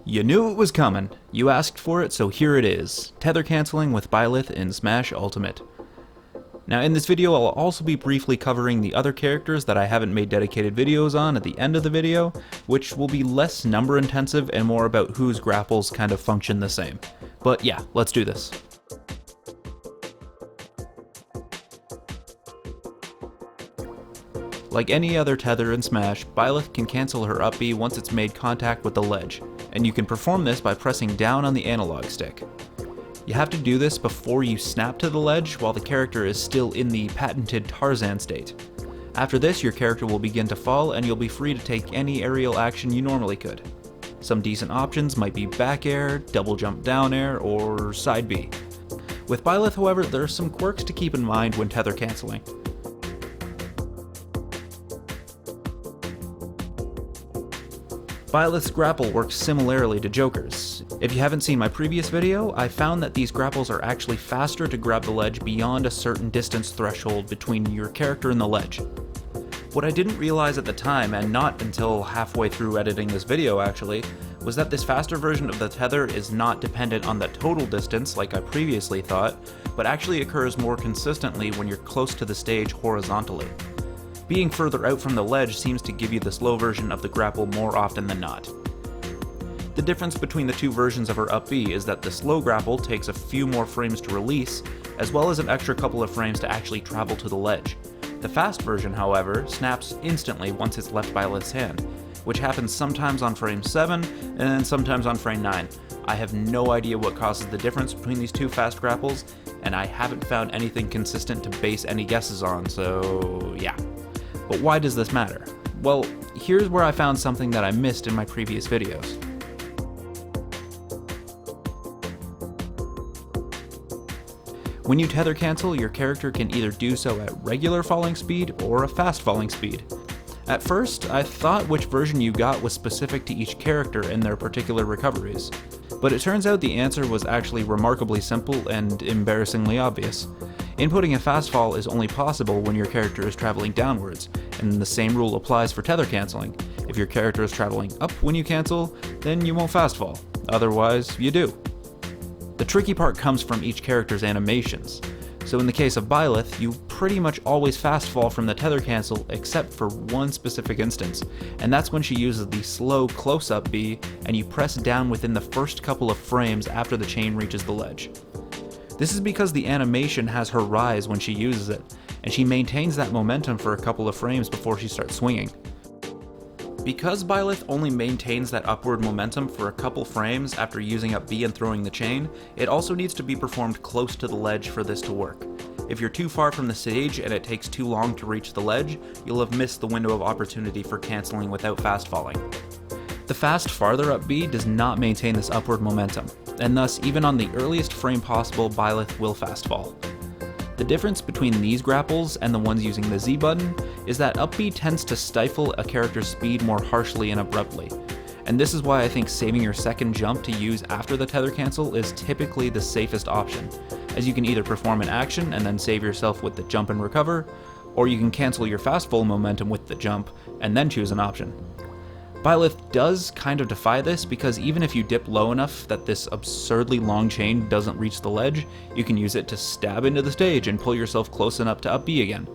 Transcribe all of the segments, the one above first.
You knew it was coming. You asked for it, so here it is. Tether canceling with Byleth in Smash Ultimate. Now in this video I'll also be briefly covering the other characters that I haven't made dedicated videos on at the end of the video, which will be less number intensive and more about whose grapples kind of function the same. But yeah, let's do this. Like any other Tether in Smash, Byleth can cancel her up B once it's made contact with the ledge, and you can perform this by pressing down on the analog stick. You have to do this before you snap to the ledge while the character is still in the patented Tarzan state. After this, your character will begin to fall and you'll be free to take any aerial action you normally could. Some decent options might be back air, double jump down air, or side B. With Byleth, however, there are some quirks to keep in mind when tether canceling. Byleth's grapple works similarly to Joker's. If you haven't seen my previous video, I found that these grapples are actually faster to grab the ledge beyond a certain distance threshold between your character and the ledge. What I didn't realize at the time, and not until halfway through editing this video actually, was that this faster version of the tether is not dependent on the total distance like I previously thought, but actually occurs more consistently when you're close to the stage horizontally. Being further out from the ledge seems to give you the slow version of the grapple more often than not. The difference between the two versions of her up B is that the slow grapple takes a few more frames to release, as well as an extra couple of frames to actually travel to the ledge. The fast version, however, snaps instantly once it's left Byleth's hand, which happens sometimes on frame 7 and sometimes on frame 9. I have no idea what causes the difference between these two fast grapples, and I haven't found anything consistent to base any guesses on, so yeah. But why does this matter? Well, here's where I found something that I missed in my previous videos. When you tether cancel, your character can either do so at regular falling speed or a fast falling speed. At first, I thought which version you got was specific to each character and their particular recoveries, but it turns out the answer was actually remarkably simple and embarrassingly obvious. Inputting a fast fall is only possible when your character is traveling downwards, and the same rule applies for tether canceling. If your character is traveling up when you cancel, then you won't fast fall, otherwise you do. The tricky part comes from each character's animations. So in the case of Byleth, you pretty much always fast fall from the tether cancel except for one specific instance, and that's when she uses the slow close-up B and you press down within the first couple of frames after the chain reaches the ledge. This is because the animation has her rise when she uses it, and she maintains that momentum for a couple of frames before she starts swinging. Because Byleth only maintains that upward momentum for a couple frames after using up B and throwing the chain, it also needs to be performed close to the ledge for this to work. If you're too far from the stage and it takes too long to reach the ledge, you'll have missed the window of opportunity for canceling without fast falling. The fast farther up B does not maintain this upward momentum, and thus even on the earliest frame possible, Byleth will fast fall. The difference between these grapples and the ones using the Z button is that up B tends to stifle a character's speed more harshly and abruptly, and this is why I think saving your second jump to use after the tether cancel is typically the safest option, as you can either perform an action and then save yourself with the jump and recover, or you can cancel your fast full momentum with the jump and then choose an option. Byleth does kind of defy this because even if you dip low enough that this absurdly long chain doesn't reach the ledge, you can use it to stab into the stage and pull yourself close enough to up B again.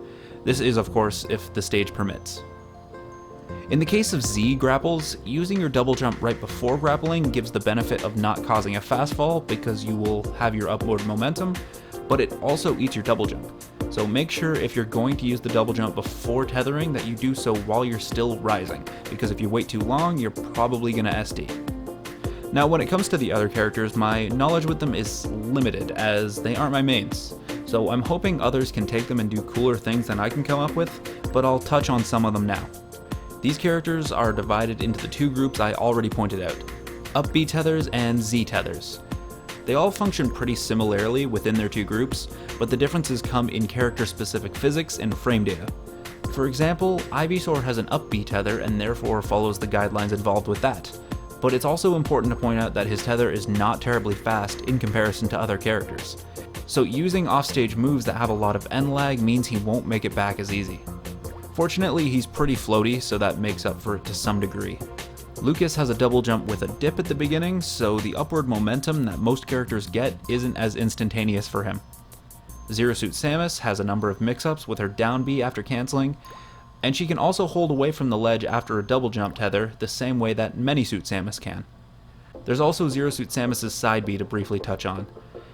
This is, of course, if the stage permits. In the case of Z grapples, using your double jump right before grappling gives the benefit of not causing a fast fall because you will have your upward momentum, but it also eats your double jump. So make sure if you're going to use the double jump before tethering that you do so while you're still rising, because if you wait too long, you're probably going to SD. Now when it comes to the other characters, my knowledge with them is limited as they aren't my mains, so I'm hoping others can take them and do cooler things than I can come up with, but I'll touch on some of them now. These characters are divided into the two groups I already pointed out, up B tethers and Z tethers. They all function pretty similarly within their two groups, but the differences come in character-specific physics and frame data. For example, Ivysaur has an up B tether and therefore follows the guidelines involved with that, but it's also important to point out that his tether is not terribly fast in comparison to other characters, so using offstage moves that have a lot of end lag means he won't make it back as easy. Fortunately, he's pretty floaty, so that makes up for it to some degree. Lucas has a double jump with a dip at the beginning, so the upward momentum that most characters get isn't as instantaneous for him. Zero Suit Samus has a number of mix-ups with her down B after canceling, and she can also hold away from the ledge after a double jump tether the same way that Many Suit Samus can. There's also Zero Suit Samus' side B to briefly touch on.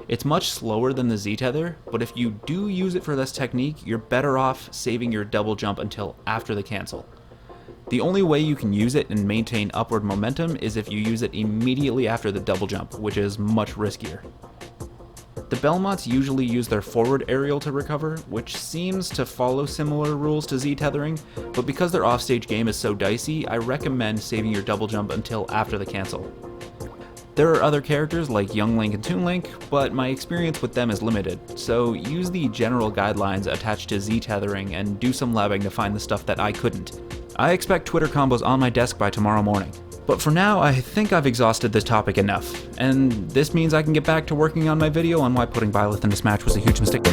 It's much slower than the Z tether, but if you do use it for this technique, you're better off saving your double jump until after the cancel. The only way you can use it and maintain upward momentum is if you use it immediately after the double jump, which is much riskier. The Belmonts usually use their forward aerial to recover, which seems to follow similar rules to Z tethering, but because their offstage game is so dicey, I recommend saving your double jump until after the cancel. There are other characters like Young Link and Toon Link, but my experience with them is limited, so use the general guidelines attached to Z tethering and do some labbing to find the stuff that I couldn't. I expect Twitter combos on my desk by tomorrow morning. But for now, I think I've exhausted this topic enough, and this means I can get back to working on my video on why putting Byleth into Smash was a huge mistake.